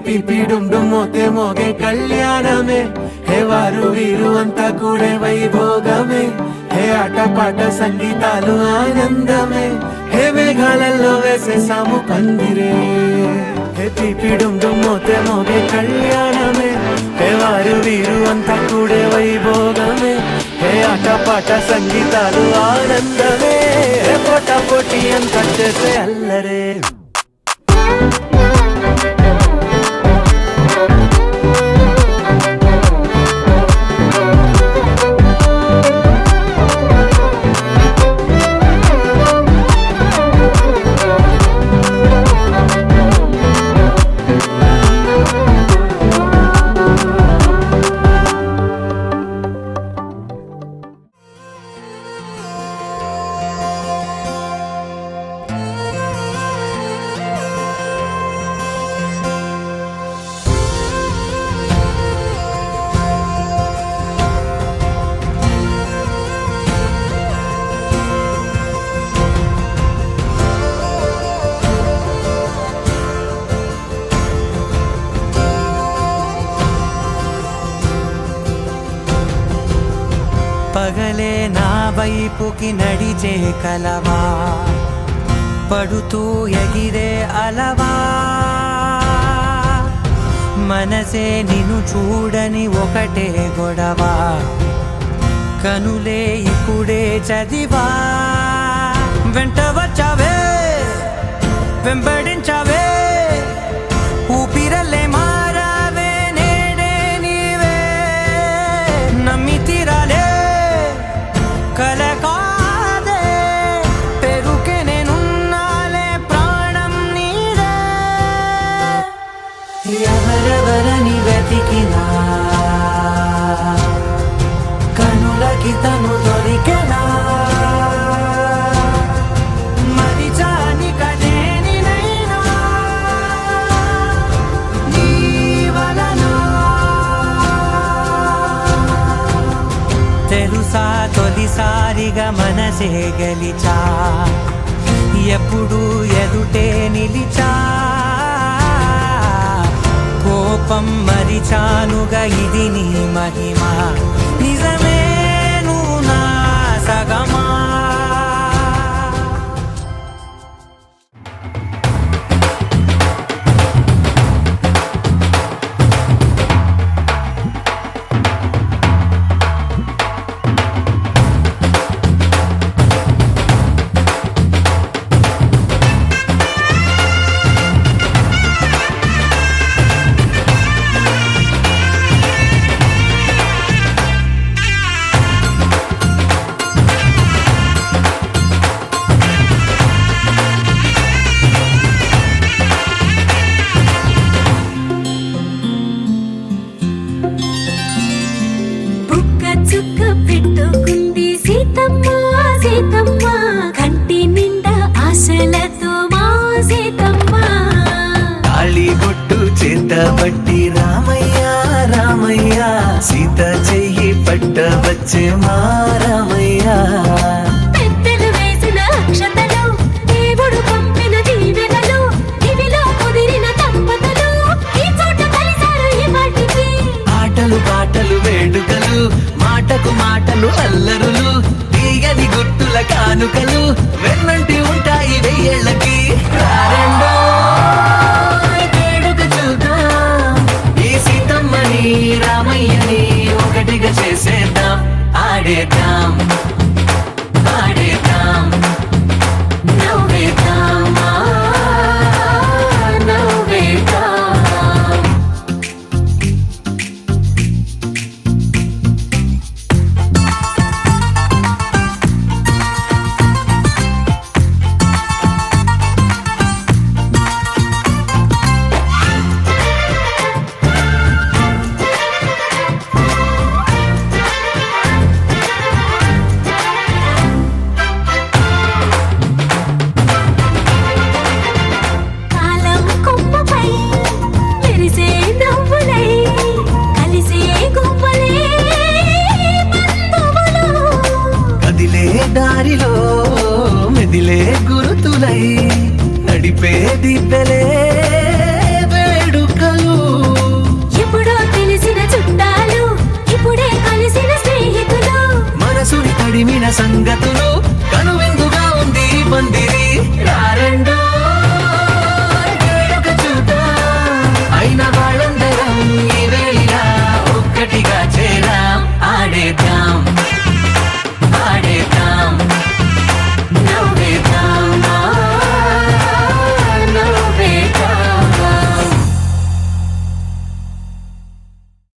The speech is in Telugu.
పిపి డుమ్ డుమ్ మోతే మోగే కళ్యాణమే హే వారు వీరు అంతా కూడే వైభోగమే హే ఆటపాట సంగీతాలు ఆనందమే హే మేఘాలలో వేసేసాము పందిరే హే పిపి డుమ్ డుమ్ మోతే మోగే కళ్యాణమే హే వారు వీరు అంతా కూడే వైభోగమే హే ఆటపాట సంగీతాలు ఆనందమే హే పోటా పోటీ అంతా చేసే అల్లరే పగలే నా వైపుకి నడిచే కలవా పడుతూ ఎగిరే అలవా మనసే నిన్ను చూడని ఒకటే గొడవ కనులే ఇప్పుడే చదివా వెంట వచ్చావే వెంబడించావే ఊపిరల్లే మారావే నేడే నీవే నమ్మి తీరాలే కలకాదే పెరుకే నేనున్నాలే ప్రాణం నీదే ఎవరెవరని వెతికినా కనులకి తను దొరికెనా మరిచాని కదేనినైనా నీ వలన తెలుసా తొలిసారిగా మనసే గెలిచా ఎప్పుడు ఎదుటే నిలిచా కోపం మరిచానుగా ఇది నీ మహిమ నిజమే నువ్వు నా సగమా చుక్క పెట్టుకుంది సీతమ్మ సీతమ్మ కంటి నిండా ఆశలతో మా సీతమ్మ తాళిబొట్టు చేతబట్టి రామయ్య రామయ్య సీత చెయ్యి పట్ట వచ్చే మా రామయ్య పెద్దలు వేసిన అక్షతలు దేవుడు పంపిన దీవెనలు ఇవిలో కుదిరిన దంపతులు ఈ చోట కలిసారు ఈ వాటికి ఆటలు పాటలు వేడుకలు మాటకు మాటలు అల్లరులు తీయని గుర్తుల కానుకలు వెన్నంటి ఉంటాయి వెయ్యేళ్ళకి వేడుక చూద్దాం ఈ సీతమ్మని రామయ్యని ఒకటిగా చేసేద్దాం ఆడేద్దాం